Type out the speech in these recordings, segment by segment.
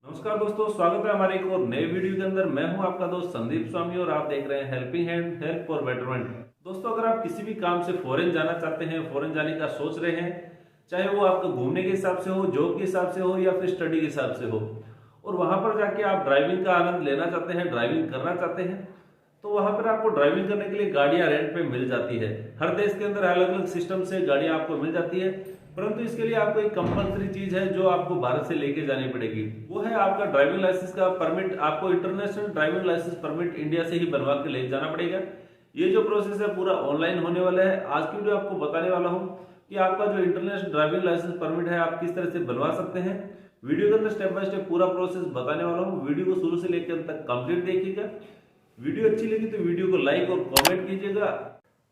नमस्कार दोस्तों, स्वागत है हमारे एक और नए वीडियो के अंदर। मैं हूं आपका दोस्त संदीप स्वामी और आप देख रहे हैं helping hand, help for betterment. दोस्तों, अगर आप किसी भी काम से फॉरेन जाना चाहते हैं, फॉरेन जाने का सोच रहे हैं, चाहे वो आपका घूमने के हिसाब से हो, जॉब के हिसाब से हो या फिर स्टडी के हिसाब से हो, और वहां पर जाके आप ड्राइविंग का आनंद लेना चाहते हैं, ड्राइविंग करना चाहते हैं, तो वहां पर आपको ड्राइविंग करने के लिए गाड़ियां रेंट पे मिल जाती है। हर देश के अंदर अलग अलग सिस्टम से गाड़ियां आपको मिल जाती है, परंतु इसके लिए आपको एक कंपलसरी चीज है जो आपको भारत से लेके जानी पड़ेगी। वो है आपका ड्राइविंग लाइसेंस का परमिट। आपको international driving licence permit India से ही बनवा के ले जाना पड़ेगा। ये जो प्रोसेस है पूरा ऑनलाइन होने वाला है। आज की वीडियो आपको बताने वाला हूँ कि आपका जो इंटरनेशनल ड्राइविंग लाइसेंस परमिट है आप किस तरह से बनवा सकते हैं। वीडियो के अंदर स्टेप बाय स्टेप पूरा प्रोसेस बताने वाला हूँ। वीडियो को शुरू से लेकर अंत तक कंप्लीट देखिएगा। वीडियो अच्छी लगी तो वीडियो को लाइक और कमेंट कीजिएगा।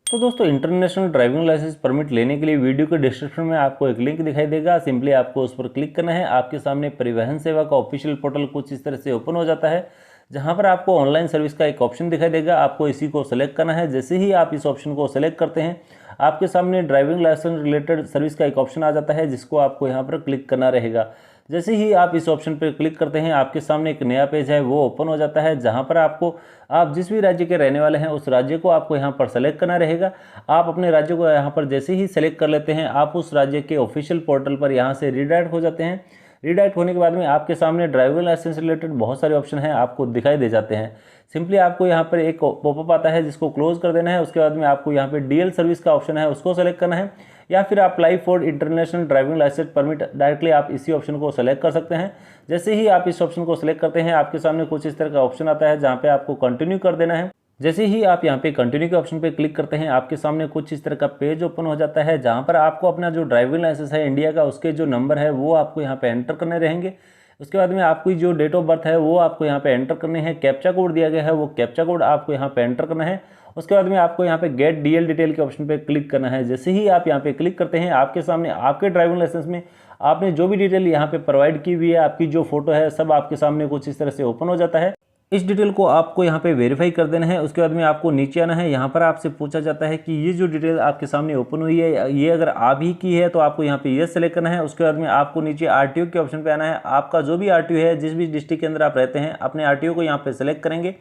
तो दोस्तों, इंटरनेशनल ड्राइविंग लाइसेंस परमिट लेने के लिए वीडियो के डिस्क्रिप्शन में आपको एक लिंक दिखाई देगा। सिंपली आपको उस पर क्लिक करना है। आपके सामने परिवहन सेवा का ऑफिशियल पोर्टल कुछ इस तरह से ओपन हो जाता है, जहां पर आपको ऑनलाइन सर्विस का एक ऑप्शन दिखाई देगा। आपको इसी को सेलेक्ट करना है। जैसे ही आप इस ऑप्शन को सेलेक्ट करते हैं, आपके सामने ड्राइविंग लाइसेंस रिलेटेड सर्विस का एक ऑप्शन आ जाता है, जिसको आपको यहाँ पर क्लिक करना रहेगा। जैसे ही आप इस ऑप्शन पर क्लिक करते हैं, आपके सामने एक नया पेज है वो ओपन हो जाता है, जहां पर आपको आप जिस भी राज्य के रहने वाले हैं उस राज्य को आपको यहाँ पर सेलेक्ट करना रहेगा। आप अपने राज्य को यहाँ पर जैसे ही सेलेक्ट कर लेते हैं, आप उस राज्य के ऑफिशियल पोर्टल पर यहाँ से रीडायरेक्ट हो जाते हैं। रीडायरेक्ट होने के बाद में आपके सामने ड्राइविंग लाइसेंस रिलेटेड बहुत सारे ऑप्शन हैं, आपको दिखाई दे जाते हैं। सिंपली आपको यहाँ पर एक पॉपअप आता है जिसको क्लोज कर देना है। उसके बाद में आपको यहाँ पे डीएल सर्विस का ऑप्शन है उसको सेलेक्ट करना है, या फिर apply for international driving licence permit directly आप इसी ऑप्शन को सेलेक्ट कर सकते हैं। जैसे ही आप इस ऑप्शन को सेलेक्ट करते हैं, आपके सामने कुछ इस तरह का ऑप्शन आता है जहाँ पे आपको कंटिन्यू कर देना है। जैसे ही आप यहाँ पे कंटिन्यू के ऑप्शन पे क्लिक करते हैं, आपके सामने कुछ इस तरह का पेज ओपन हो जाता है, जहाँ पर आपको अपना जो ड्राइविंग लाइसेंस है इंडिया का, उसके जो नंबर है वो आपको यहाँ पे एंटर करने रहेंगे। उसके बाद में आपकी जो डेट ऑफ बर्थ है वो आपको यहाँ पे एंटर करनी है। कैप्चा कोड दिया गया है, वो कैप्चा कोड आपको यहाँ पे एंटर करना है। उसके बाद में आपको यहाँ पे गेट डीएल डिटेल के ऑप्शन पे क्लिक करना है। जैसे ही आप यहाँ पे क्लिक करते हैं, आपके सामने आपके ड्राइविंग लाइसेंस में आपने जो भी डिटेल यहाँ पे प्रोवाइड की हुई है, आपकी जो फोटो है, सब आपके सामने कुछ इस तरह से ओपन हो जाता है। इस डिटेल को आपको यहाँ पे वेरीफाई कर देना है। उसके बाद में आपको नीचे आना है। यहाँ पर आपसे पूछा जाता है कि ये जो डिटेल आपके सामने ओपन हुई है, ये अगर आप ही की है तो आपको यहाँ पे यस सेलेक्ट करना है। उसके बाद में आपको नीचे आरटीओ के ऑप्शन पे आना है। आपका जो भी आरटीओ है, जिस भी डिस्ट्रिक्ट के अंदर आप रहते हैं, अपने आरटीओ को यहाँ पे सेलेक्ट करेंगे।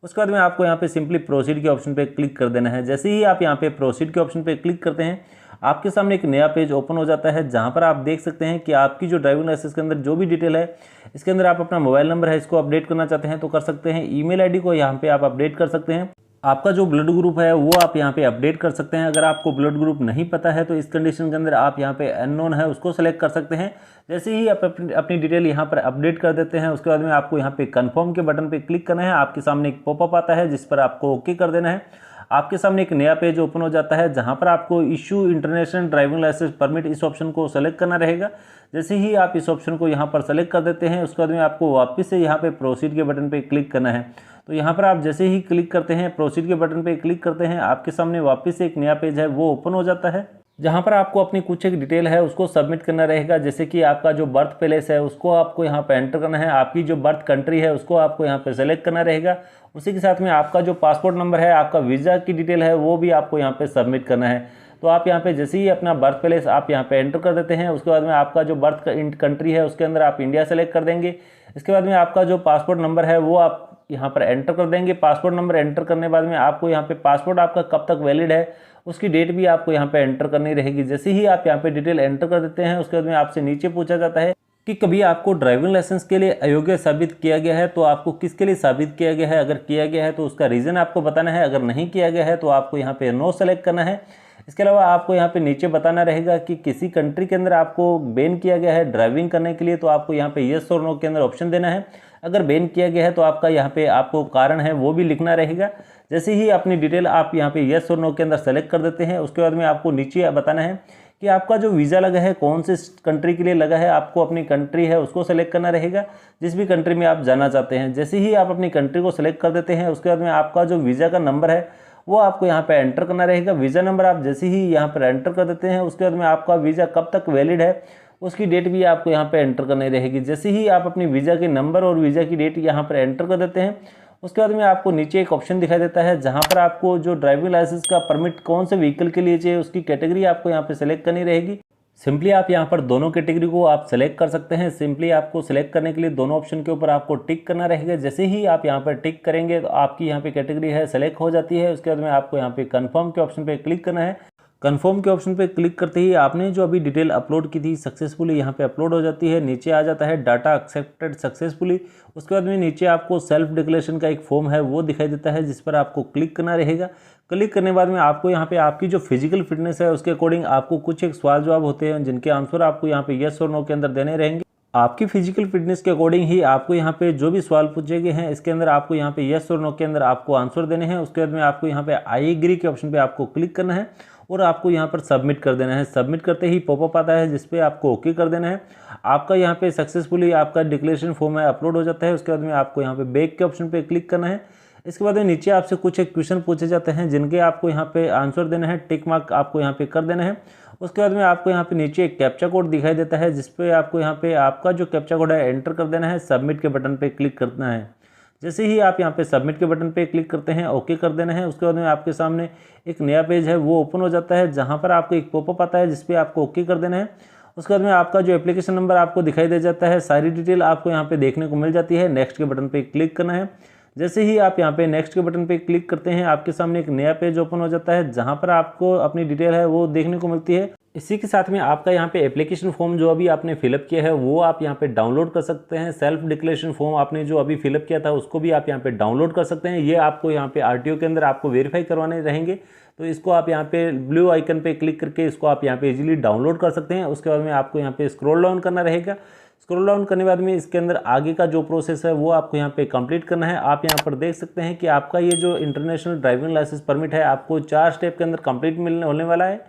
उसके बाद में आपको यहाँ पे सिंपली प्रोसीड के ऑप्शन पे क्लिक कर देना है। जैसे ही आप यहाँ पे प्रोसीड के ऑप्शन पे क्लिक करते हैं, आपके सामने एक नया पेज ओपन हो जाता है, जहाँ पर आप देख सकते हैं कि आपकी जो ड्राइविंग लाइसेंस के अंदर जो भी डिटेल है, इसके अंदर आप अपना मोबाइल नंबर है इसको अपडेट करना चाहते हैं तो कर सकते हैं। ईमेल आईडी को यहाँ पे आप अपडेट कर सकते हैं। आपका जो ब्लड ग्रुप है वो आप यहाँ पे अपडेट कर सकते हैं। अगर आपको ब्लड ग्रुप नहीं पता है तो इस कंडीशन के अंदर आप यहाँ पे अननोन है उसको सेलेक्ट कर सकते हैं। जैसे ही आप अपनी डिटेल यहाँ पर अपडेट कर देते हैं, उसके बाद में आपको यहाँ पे कंफर्म के बटन पे क्लिक करना है। आपके सामने एक पॉपअप आता है जिस पर आपको ओके कर देना है। आपके सामने एक नया पेज ओपन हो जाता है, जहां पर आपको issue international driving licence permit इस ऑप्शन को सेलेक्ट करना रहेगा। जैसे ही आप इस ऑप्शन को यहां पर सेलेक्ट कर देते हैं, उसके बाद में आपको वापस से यहां पे प्रोसीड के बटन पे क्लिक करना है। तो यहां पर आप जैसे ही क्लिक करते हैं, प्रोसीड के बटन पे क्लिक करते हैं, आपके सामने वापस से एक नया पेज है वो ओपन हो जाता है, जहां पर आपको अपनी कुछ एक डिटेल है उसको सबमिट करना रहेगा। जैसे कि आपका जो बर्थ प्लेस है उसको आपको यहाँ पे एंटर करना है। आपकी जो बर्थ कंट्री है उसको आपको यहाँ पे सेलेक्ट करना रहेगा। उसी के साथ में आपका जो पासपोर्ट नंबर है, आपका वीज़ा की डिटेल है वो भी आपको यहाँ पे सबमिट करना है। तो आप यहाँ पे जैसे ही अपना बर्थ प्लेस आप यहाँ पे एंटर कर देते हैं, उसके बाद में आपका जो बर्थ कंट्री है उसके अंदर आप इंडिया सेलेक्ट कर देंगे। इसके बाद में आपका जो पासपोर्ट नंबर है वो आप यहाँ पर एंटर कर देंगे। पासपोर्ट नंबर एंटर करने के बाद में आपको यहाँ पे पासपोर्ट आपका कब तक वैलिड है उसकी डेट भी आपको यहाँ पे एंटर करनी रहेगी। जैसे ही आप यहाँ पे डिटेल एंटर कर देते हैं, उसके बाद में आपसे नीचे पूछा जाता है कि कभी आपको ड्राइविंग लाइसेंस के लिए अयोग्य साबित किया गया है तो आपको किसके लिए साबित किया गया है। अगर किया गया है तो उसका रीज़न आपको बताना है। अगर नहीं किया गया है तो आपको यहाँ पे नो सेलेक्ट करना है। इसके अलावा आपको यहाँ पे नीचे बताना रहेगा कि किसी कंट्री के अंदर आपको बैन किया गया है ड्राइविंग करने के लिए, तो आपको यहाँ पे येस और नो के अंदर ऑप्शन देना है। अगर बैन किया गया है तो आपका यहाँ पे आपको कारण है वो भी लिखना रहेगा। जैसे ही अपनी डिटेल आप यहाँ पे येस और नो के अंदर सेलेक्ट कर देते हैं, उसके बाद में आपको नीचे बताना है कि आपका जो वीज़ा लगा है कौन से कंट्री के लिए लगा है। आपको अपनी कंट्री है उसको सेलेक्ट करना रहेगा, जिस भी कंट्री में आप जाना चाहते हैं। जैसे ही आप अपनी कंट्री को सेलेक्ट कर देते हैं, उसके बाद में आपका जो वीज़ा का नंबर है वो आपको यहाँ पे एंटर करना रहेगा। वीज़ा नंबर आप जैसे ही यहाँ पर एंटर कर देते हैं, उसके बाद में आपका वीज़ा कब तक वैलिड है उसकी डेट भी आपको यहाँ पे एंटर करनी रहेगी। जैसे ही आप अपनी वीज़ा के नंबर और वीज़ा की डेट यहाँ पर एंटर कर देते हैं, उसके बाद में आपको नीचे एक ऑप्शन दिखाई देता है, जहाँ पर आपको जो ड्राइविंग लाइसेंस का परमिट कौन से व्हीकल के लिए चाहिए उसकी कैटेगरी आपको यहाँ पे सेलेक्ट करनी रहेगी। सिंपली आप यहाँ पर दोनों कैटेगरी को आप सेलेक्ट कर सकते हैं। सिंपली आपको सेलेक्ट करने के लिए दोनों ऑप्शन के ऊपर आपको टिक करना रहेगा। जैसे ही आप यहाँ पर टिक करेंगे तो आपकी यहाँ पे कैटेगरी है सेलेक्ट हो जाती है। उसके बाद में आपको यहाँ पे कन्फर्म के ऑप्शन पे क्लिक करना है। कन्फर्म के ऑप्शन पे क्लिक करते ही आपने जो अभी डिटेल अपलोड की थी सक्सेसफुली यहाँ पे अपलोड हो जाती है। नीचे आ जाता है डाटा एक्सेप्टेड सक्सेसफुली। उसके बाद में नीचे आपको सेल्फ डिक्लेरेशन का एक फॉर्म है वो दिखाई देता है, जिस पर आपको क्लिक करना रहेगा। क्लिक करने के बाद में आपको यहाँ पे आपकी जो फिजिकल फिटनेस है उसके अकॉर्डिंग आपको कुछ एक सवाल जवाब होते हैं, जिनके आंसर आपको यहाँ पे यस और नो के अंदर देने रहेंगे। आपकी फिजिकल फिटनेस के अकॉर्डिंग ही आपको यहाँ पे जो भी सवाल पूछे गए हैं इसके अंदर आपको यहाँ पे यस और नो के अंदर आपको आंसर देने हैं। उसके बाद में आपको यहाँ पे आई एग्री के ऑप्शन पे आपको क्लिक करना है और आपको यहाँ पर सबमिट कर देना है। सबमिट करते ही पॉपअप आता है जिस पे आपको ओके कर देना है। आपका यहाँ पे सक्सेसफुली आपका डिक्लेरेशन फॉर्म है अपलोड हो जाता है। उसके बाद में आपको यहाँ पे बैक के ऑप्शन पे क्लिक करना है। इसके बाद में नीचे आपसे कुछ एक क्वेश्चन पूछे जाते हैं, जिनके आपको यहाँ पे आंसर देना है। टिक मार्क आपको यहाँ पे कर देना है। उसके बाद में आपको यहाँ पे नीचे एक कैप्चा कोड दिखाई देता है, जिसपे आपको यहाँ पे आपका जो कैप्चा कोड है एंटर कर देना है। सबमिट के बटन पे क्लिक करना है। जैसे ही आप यहाँ पे सबमिट के बटन पे क्लिक करते हैं ओके कर देना है। उसके बाद में आपके सामने एक नया पेज है वो ओपन हो जाता है, जहाँ पर आपको एक पॉपअप आता है जिसपे आपको ओके कर देना है। उसके बाद में आपका जो एप्लीकेशन नंबर आपको दिखाई दे जाता है, सारी डिटेल आपको यहाँ पे देखने को मिल जाती है। नेक्स्ट के बटन पे क्लिक करना है। जैसे ही आप यहाँ पे नेक्स्ट के बटन पे क्लिक करते हैं आपके सामने एक नया पेज ओपन हो जाता है, जहाँ पर आपको अपनी डिटेल है वो देखने को मिलती है। इसी के साथ में आपका यहाँ पे एप्लीकेशन फॉर्म जो अभी आपने फिलअप किया है वो आप यहाँ पे डाउनलोड कर सकते हैं। सेल्फ डिक्लेरेशन फॉर्म आपने जो अभी फिलअप किया था उसको भी आप यहाँ पे डाउनलोड कर सकते हैं। ये आपको यहाँ पे आरटीओ के अंदर आपको वेरीफाई करवाने रहेंगे, तो इसको आप यहाँ पे ब्लू आइकन पे क्लिक करके इसको आप यहाँ पे इजीली डाउनलोड कर सकते हैं। उसके बाद में आपको यहाँ पे स्क्रॉल डाउन करना रहेगा। स्क्रॉल डाउन करने के बाद में इसके अंदर आगे का जो प्रोसेस है वो आपको यहाँ पे कंप्लीट करना है। आप यहाँ पर देख सकते हैं कि आपका ये जो इंटरनेशनल ड्राइविंग लाइसेंस परमिट है आपको 4 स्टेप के अंदर कंप्लीट मिलने होने वाला है।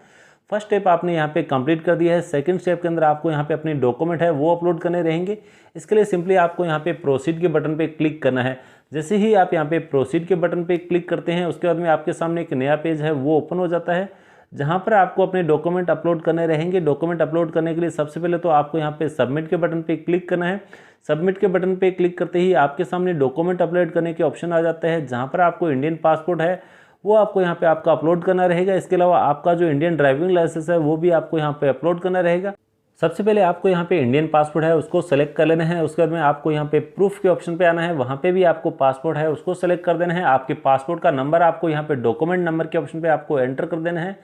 फर्स्ट स्टेप आपने यहाँ पे कंप्लीट कर दिया है। सेकंड स्टेप के अंदर आपको यहाँ पे अपने डॉक्यूमेंट है वो अपलोड करने रहेंगे। इसके लिए सिंपली आपको यहाँ पे प्रोसीड के बटन पे क्लिक करना है। जैसे ही आप यहाँ पे प्रोसीड के बटन पे क्लिक करते हैं उसके बाद में आपके सामने एक नया पेज है वो ओपन हो जाता है, जहाँ पर आपको अपने डॉक्यूमेंट अपलोड करने रहेंगे। डॉक्यूमेंट अपलोड करने के लिए सबसे पहले तो आपको यहाँ पे सबमिट के बटन पे क्लिक करना है। सबमिट के बटन पे क्लिक करते ही आपके सामने डॉक्यूमेंट अपलोड करने के ऑप्शन आ जाता है, जहाँ पर आपको इंडियन पासपोर्ट है वो आपको यहाँ पे आपका अपलोड करना रहेगा। इसके अलावा आपका जो इंडियन ड्राइविंग लाइसेंस है वो भी आपको यहाँ पे अपलोड करना रहेगा। सबसे पहले आपको यहाँ पे इंडियन पासपोर्ट है उसको सेलेक्ट कर लेना है। उसके बाद में आपको यहाँ पे प्रूफ के ऑप्शन पे आना है, वहाँ पे भी आपको पासपोर्ट है उसको सेलेक्ट कर देना है। आपके पासपोर्ट का नंबर आपको यहाँ पे डॉक्यूमेंट नंबर के ऑप्शन पे आपको एंटर कर देना है।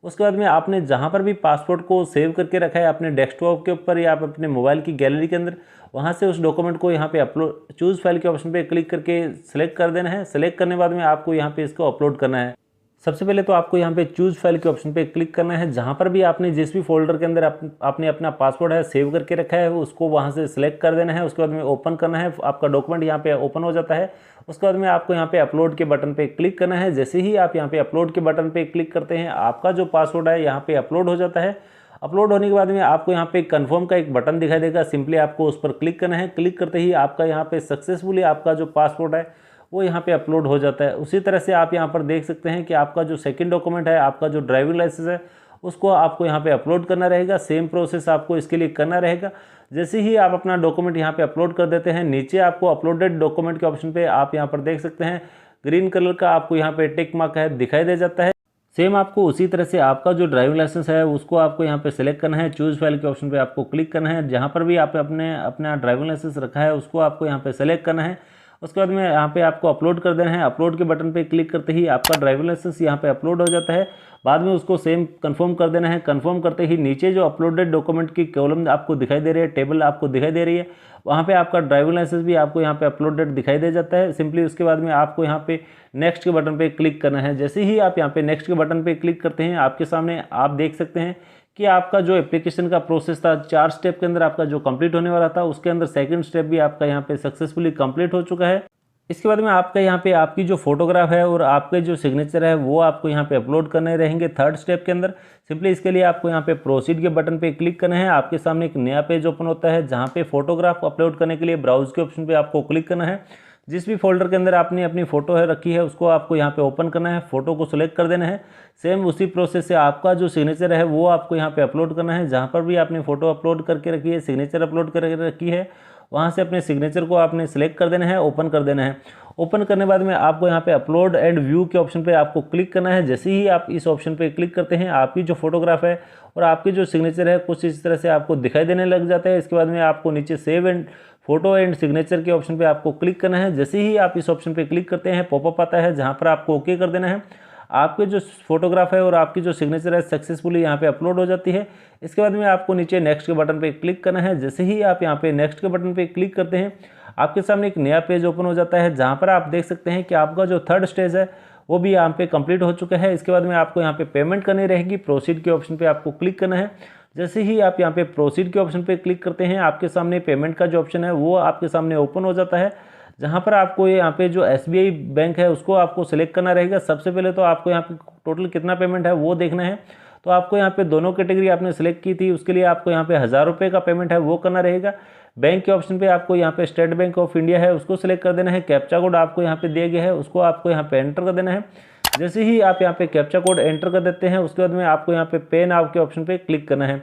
उसके बाद में आपने जहाँ पर भी पासपोर्ट को सेव करके रखा है अपने डेस्कटॉप के ऊपर या आप अपने मोबाइल की गैलरी के अंदर, वहाँ से उस डॉक्यूमेंट को यहाँ पे अपलोड चूज़ फाइल के ऑप्शन पे क्लिक करके सिलेक्ट कर देना है। सेलेक्ट करने के बाद में आपको यहाँ पे इसको अपलोड करना है। सबसे पहले तो आपको यहाँ पे चूज फाइल के ऑप्शन पे क्लिक करना है। जहाँ पर भी आपने जिस भी फोल्डर के अंदर आपने अपना पासपोर्ट है सेव करके रखा है उसको वहाँ से सिलेक्ट कर देना है। उसके बाद में ओपन करना है। आपका डॉक्यूमेंट यहाँ पे ओपन हो जाता है। उसके बाद में आपको यहाँ पे अपलोड के बटन पे क्लिक करना है। जैसे ही आप यहाँ पे अपलोड के बटन पे क्लिक करते हैं आपका जो पासपोर्ट है यहाँ पे अपलोड हो जाता है। अपलोड होने के बाद में आपको यहाँ पे कन्फर्म का एक बटन दिखाई देगा, सिंपली आपको उस पर क्लिक करना है। क्लिक करते ही आपका यहाँ पे सक्सेसफुली आपका जो पासपोर्ट है वो यहाँ पे अपलोड हो जाता है। उसी तरह से आप यहाँ पर देख सकते हैं कि आपका जो सेकंड डॉक्यूमेंट है आपका जो ड्राइविंग लाइसेंस है उसको आपको यहाँ पे अपलोड करना रहेगा। सेम प्रोसेस आपको इसके लिए करना रहेगा। जैसे ही आप अपना डॉक्यूमेंट यहाँ पे अपलोड कर देते हैं नीचे आपको अपलोडेड डॉक्यूमेंट के ऑप्शन पे आप यहाँ पर देख सकते हैं ग्रीन कलर का आपको यहाँ पे टिक मार्क है दिखाई दे जाता है। सेम आपको उसी तरह से आपका जो ड्राइविंग लाइसेंस है उसको आपको यहाँ पे सेलेक्ट करना है। चूज फाइल के ऑप्शन पे आपको क्लिक करना है। जहाँ पर भी आप अपना ड्राइविंग लाइसेंस रखा है उसको आपको यहाँ पे सेलेक्ट करना है। उसके बाद में यहाँ पे आपको अपलोड कर देना है। अपलोड के बटन पे क्लिक करते ही आपका ड्राइविंग लाइसेंस यहाँ पे अपलोड हो जाता है। बाद में उसको सेम कंफर्म कर देना है। कंफर्म करते ही नीचे जो अपलोडेड डॉक्यूमेंट की कॉलम आपको दिखाई दे रही है, टेबल आपको दिखाई दे रही है, वहाँ पे आपका ड्राइविंग लाइसेंस भी आपको यहाँ पे अपलोडेड दिखाई दे जाता है। सिंपली उसके बाद में आपको यहाँ पे नेक्स्ट के बटन पे क्लिक करना है। जैसे ही आप यहाँ पे नेक्स्ट के बटन पे क्लिक करते हैं आपके सामने आप देख सकते हैं कि आपका जो एप्लीकेशन का प्रोसेस था 4 स्टेप के अंदर आपका जो कंप्लीट होने वाला था उसके अंदर सेकंड स्टेप भी आपका यहाँ पे सक्सेसफुली कंप्लीट हो चुका है। इसके बाद में आपका यहाँ पे आपकी जो फोटोग्राफ है और आपके जो सिग्नेचर है वो आपको यहाँ पे अपलोड करने रहेंगे थर्ड स्टेप के अंदर। सिंपली इसके लिए आपको यहाँ पे प्रोसीड के बटन पे क्लिक करना है। आपके सामने एक नया पेज ओपन होता है जहाँ पे फोटोग्राफ अपलोड करने के लिए ब्राउज के ऑप्शन पे आपको क्लिक करना है। जिस भी फोल्डर के अंदर आपने अपनी फोटो है रखी है उसको आपको यहाँ पे ओपन करना है, फोटो को सिलेक्ट कर देना है। सेम उसी प्रोसेस से आपका जो सिग्नेचर है वो आपको यहाँ पे अपलोड करना है। जहाँ पर भी आपने फोटो अपलोड करके रखी है, सिग्नेचर अपलोड करके रखी है, वहाँ से अपने सिग्नेचर को आपने सेलेक्ट कर देना है, ओपन कर देना है। ओपन करने बाद में आपको यहाँ पे अपलोड एंड व्यू के ऑप्शन पे आपको क्लिक करना है। जैसे ही आप इस ऑप्शन पे क्लिक करते हैं, आपकी जो फोटोग्राफ है और आपकी जो सिग्नेचर है कुछ इस तरह से आपको दिखाई देने लग जाता है। इसके बाद में आपको नीचे save and photo and signature के ऑप्शन पे आपको क्लिक करना है। जैसे ही आप इस ऑप्शन पे क्लिक करते हैं, पॉपअप आता है जहाँ पर आपको ओके कर देना है। आपके जो फोटोग्राफ है और आपकी जो सिग्नेचर है सक्सेसफुली यहाँ पे अपलोड हो जाती है। इसके बाद में आपको नीचे नेक्स्ट के बटन पे क्लिक करना है। जैसे ही आप यहाँ पे नेक्स्ट के बटन पे क्लिक करते हैं, आपके सामने एक नया पेज ओपन हो जाता है जहाँ पर आप देख सकते हैं कि आपका जो थर्ड स्टेज है वो भी यहाँ पे कंप्लीट हो चुका है। इसके बाद में आपको यहाँ पे पेमेंट करनी रहेगी। प्रोसीड के ऑप्शन पे आपको क्लिक करना है। जैसे ही आप यहाँ पे प्रोसीड के ऑप्शन पे क्लिक करते हैं, आपके सामने पेमेंट का जो ऑप्शन है वो आपके सामने ओपन हो जाता है, जहाँ पर आपको यहाँ पे जो SBI बैंक है उसको आपको सेलेक्ट करना रहेगा। सबसे पहले तो आपको यहाँ पे टोटल कितना पेमेंट है वो देखना है। तो आपको यहाँ पे दोनों कैटेगरी आपने सेलेक्ट की थी, उसके लिए आपको यहाँ पे 1000 रुपये का पेमेंट है वो करना रहेगा। बैंक के ऑप्शन पे आपको यहाँ पे स्टेट बैंक ऑफ इंडिया है उसको सिलेक्ट कर देना है। कैप्चा कोड आपको यहाँ पे दिया गया है उसको आपको यहाँ पे एंटर कर देना है। जैसे ही आप यहाँ पे कैप्चा कोड एंटर कर देते हैं, उसके बाद में आपको यहाँ पे पे नाउ के ऑप्शन पे क्लिक करना है।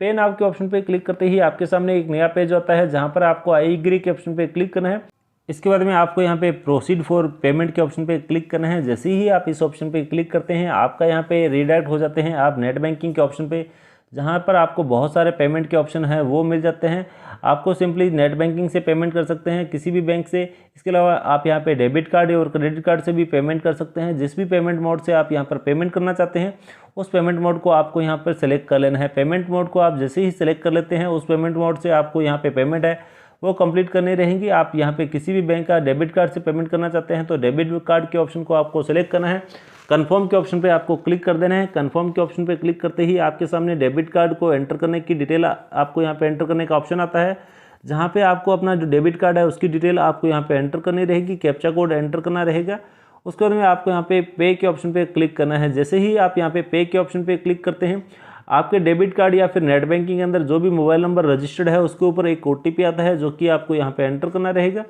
पे नाउ के ऑप्शन पे क्लिक करते ही आपके सामने एक नया पेज आता है जहाँ पर आपको आई एग्री के ऑप्शन पे क्लिक करना है। इसके बाद में आपको यहाँ पे प्रोसीड फॉर पेमेंट के ऑप्शन पे क्लिक करना है। जैसे ही आप इस ऑप्शन पे क्लिक करते हैं, आपका यहाँ पे रीडायरेक्ट हो जाते हैं आप नेट बैंकिंग के ऑप्शन पे, जहाँ पर आपको बहुत सारे पेमेंट के ऑप्शन हैं वो मिल जाते हैं। आपको सिंपली नेट बैंकिंग से पेमेंट कर सकते हैं किसी भी बैंक से। इसके अलावा आप यहाँ पे डेबिट कार्ड और क्रेडिट कार्ड से भी पेमेंट कर सकते हैं। जिस भी पेमेंट मोड से आप यहाँ पर पेमेंट करना चाहते हैं उस पेमेंट मोड को आपको यहाँ पर सेलेक्ट कर लेना है। पेमेंट मोड को आप जैसे ही सेलेक्ट कर लेते हैं, उस पेमेंट मोड से आपको यहाँ पे पेमेंट है वो कंप्लीट करनी रहेंगी। आप यहाँ पे किसी भी बैंक का डेबिट कार्ड से पेमेंट करना चाहते हैं तो डेबिट कार्ड के ऑप्शन को आपको सेलेक्ट करना है। कंफर्म के ऑप्शन पे आपको क्लिक कर देना है। कंफर्म के ऑप्शन पे क्लिक करते ही आपके सामने डेबिट कार्ड को एंटर करने की डिटेल आपको यहाँ पे एंटर करने का ऑप्शन आता है, जहाँ पे आपको अपना जो डेबिट कार्ड है उसकी डिटेल आपको यहाँ पे एंटर करनी रहेगी। कैप्चा कोड एंटर करना रहेगा। उसके बाद में आपको यहाँ पे पे के ऑप्शन पे क्लिक करना है। जैसे ही आप यहाँ पे के ऑप्शन पे क्लिक करते हैं, आपके डेबिट कार्ड या फिर नेट बैंकिंग के अंदर जो भी मोबाइल नंबर रजिस्टर्ड है उसके ऊपर एक OTP आता है जो कि आपको यहाँ पे एंटर करना रहेगा।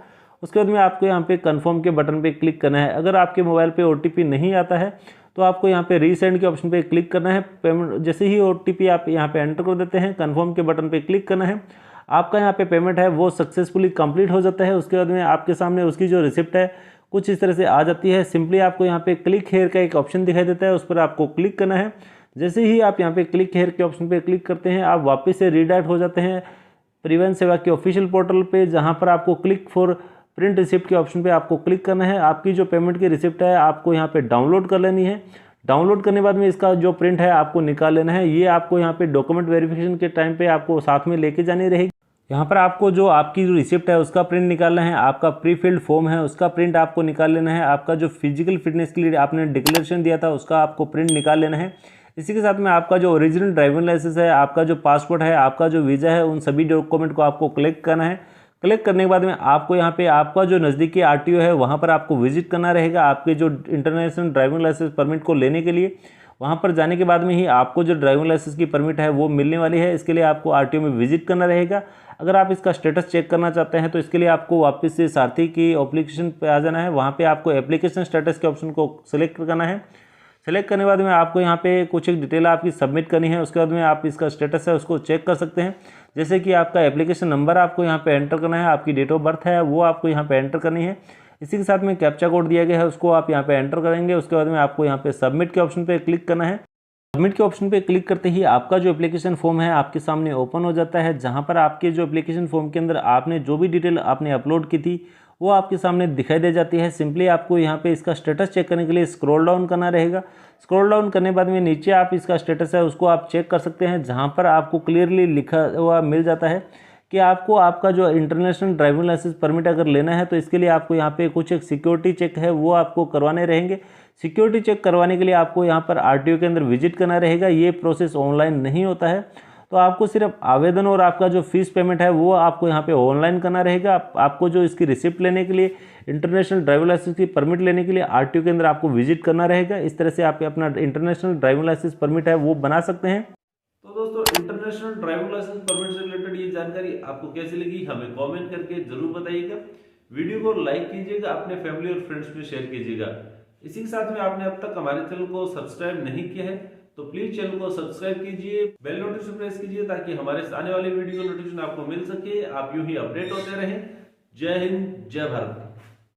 उसके बाद में आपको यहाँ पे कंफर्म के बटन पे क्लिक करना है। अगर आपके मोबाइल पे OTP नहीं आता है तो आपको यहाँ पे रीसेंड के ऑप्शन पे क्लिक करना है। पेमेंट जैसे ही OTP आप यहाँ पे एंटर कर देते हैं, कंफर्म के बटन पे क्लिक करना है। आपका यहाँ पे पेमेंट है वो सक्सेसफुली कंप्लीट हो जाता है। उसके बाद में आपके सामने उसकी जो रिसिप्ट है कुछ इस तरह से आ जाती है। सिंपली आपको यहाँ पे क्लिक हेयर का एक ऑप्शन दिखाई देता है, उस पर आपको क्लिक करना है। जैसे ही आप यहाँ पे क्लिक हेयर के ऑप्शन पे क्लिक करते हैं, आप वापस से रीडायरेक्ट हो जाते हैं परिवहन सेवा के ऑफिशियल पोर्टल पे, जहाँ पर आपको क्लिक फॉर प्रिंट रिसिप्ट के ऑप्शन पे आपको क्लिक करना है। आपकी जो पेमेंट की रिसिप्ट है आपको यहाँ पे डाउनलोड कर लेनी है। डाउनलोड करने के बाद में इसका जो प्रिंट है आपको निकाल लेना है। ये आपको यहाँ पे डॉक्यूमेंट वेरिफिकेशन के टाइम पे आपको साथ में लेके जानी रहेगी। यहाँ पर आपको जो आपकी जो रिसिप्ट है उसका प्रिंट निकालना है। आपका प्री फिल्ड फॉर्म है उसका प्रिंट आपको निकाल लेना है। आपका जो फिजिकल फिटनेस के लिए आपने डिक्लेरेशन दिया था उसका आपको प्रिंट निकाल लेना है। इसी के साथ में आपका जो ओरिजिनल ड्राइविंग लाइसेंस है, आपका जो पासपोर्ट है, आपका जो वीज़ा है, उन सभी डॉक्यूमेंट को आपको कलेक्ट करना है। कलेक्ट करने के बाद में आपको यहाँ पे आपका जो नज़दीकी RTO है वहाँ पर आपको विजिट करना रहेगा। आपके जो इंटरनेशनल ड्राइविंग लाइसेंस परमिट को लेने के लिए वहाँ पर जाने के बाद में ही आपको जो ड्राइविंग लाइसेंस की परमिट है वो मिलने वाली है। इसके लिए आपको RTO में विजिट करना रहेगा। अगर आप इसका स्टेटस चेक करना चाहते हैं तो इसके लिए आपको वापस से सारथी की एप्लीकेशन पे आ जाना है। वहाँ पे आपको एप्लीकेशन स्टेटस के ऑप्शन को सिलेक्ट करना है। सेलेक्ट करने के बाद में आपको यहाँ पे कुछ एक डिटेल आपकी सबमिट करनी है। उसके बाद में आप इसका स्टेटस है उसको चेक कर सकते हैं। जैसे कि आपका एप्लीकेशन नंबर आपको यहाँ पे एंटर करना है, आपकी डेट ऑफ बर्थ है वो आपको यहाँ पे एंटर करनी है। इसी के साथ में कैप्चा कोड दिया गया है उसको आप यहाँ पे एंटर करेंगे। उसके बाद में आपको यहाँ पे सबमिट के ऑप्शन पे क्लिक करना है। सबमिट के ऑप्शन पे क्लिक करते ही आपका जो एप्लीकेशन फॉर्म है आपके सामने ओपन हो जाता है, जहाँ पर आपके जो एप्लीकेशन फॉर्म के अंदर आपने जो भी डिटेल आपने अपलोड की थी वो आपके सामने दिखाई दे जाती है। सिंपली आपको यहाँ पे इसका स्टेटस चेक करने के लिए स्क्रॉल डाउन करना रहेगा। स्क्रॉल डाउन करने के बाद में नीचे आप इसका स्टेटस है उसको आप चेक कर सकते हैं, जहाँ पर आपको क्लियरली लिखा हुआ मिल जाता है कि आपको आपका जो इंटरनेशनल ड्राइविंग लाइसेंस परमिट अगर लेना है तो इसके लिए आपको यहाँ पे कुछ एक सिक्योरिटी चेक है वो आपको करवाने रहेंगे। सिक्योरिटी चेक करवाने के लिए आपको यहाँ पर RTO के अंदर विजिट करना रहेगा। ये प्रोसेस ऑनलाइन नहीं होता है, तो आपको सिर्फ आवेदन और आपका जो फीस पेमेंट है वो आपको यहाँ पे ऑनलाइन करना रहेगा। आपको जो इसकी रिसिप्ट लेने के लिए, इंटरनेशनल ड्राइविंग लाइसेंस की परमिट लेने के लिए RTO के अंदर आपको विजिट करना रहेगा। इस तरह से आप अपना इंटरनेशनल ड्राइविंग लाइसेंस परमिट है वो बना सकते हैं। तो दोस्तों, इंटरनेशनल ड्राइविंग लाइसेंस परमिट से रिलेटेड ये जानकारी आपको कैसी लगी हमें कमेंट करके जरूर बताइएगा। वीडियो को लाइक कीजिएगा, अपने फैमिली और फ्रेंड्स में शेयर कीजिएगा। इसी के साथ में आपने अब तक हमारे चैनल को सब्सक्राइब नहीं किया है तो प्लीज चैनल को सब्सक्राइब कीजिए, बेल नोटिफिकेशन प्रेस कीजिए ताकि हमारे आने वाले वीडियो का नोटिफिकेशन आपको मिल सके, आप यूं ही अपडेट होते रहें। जय हिंद, जय भारत।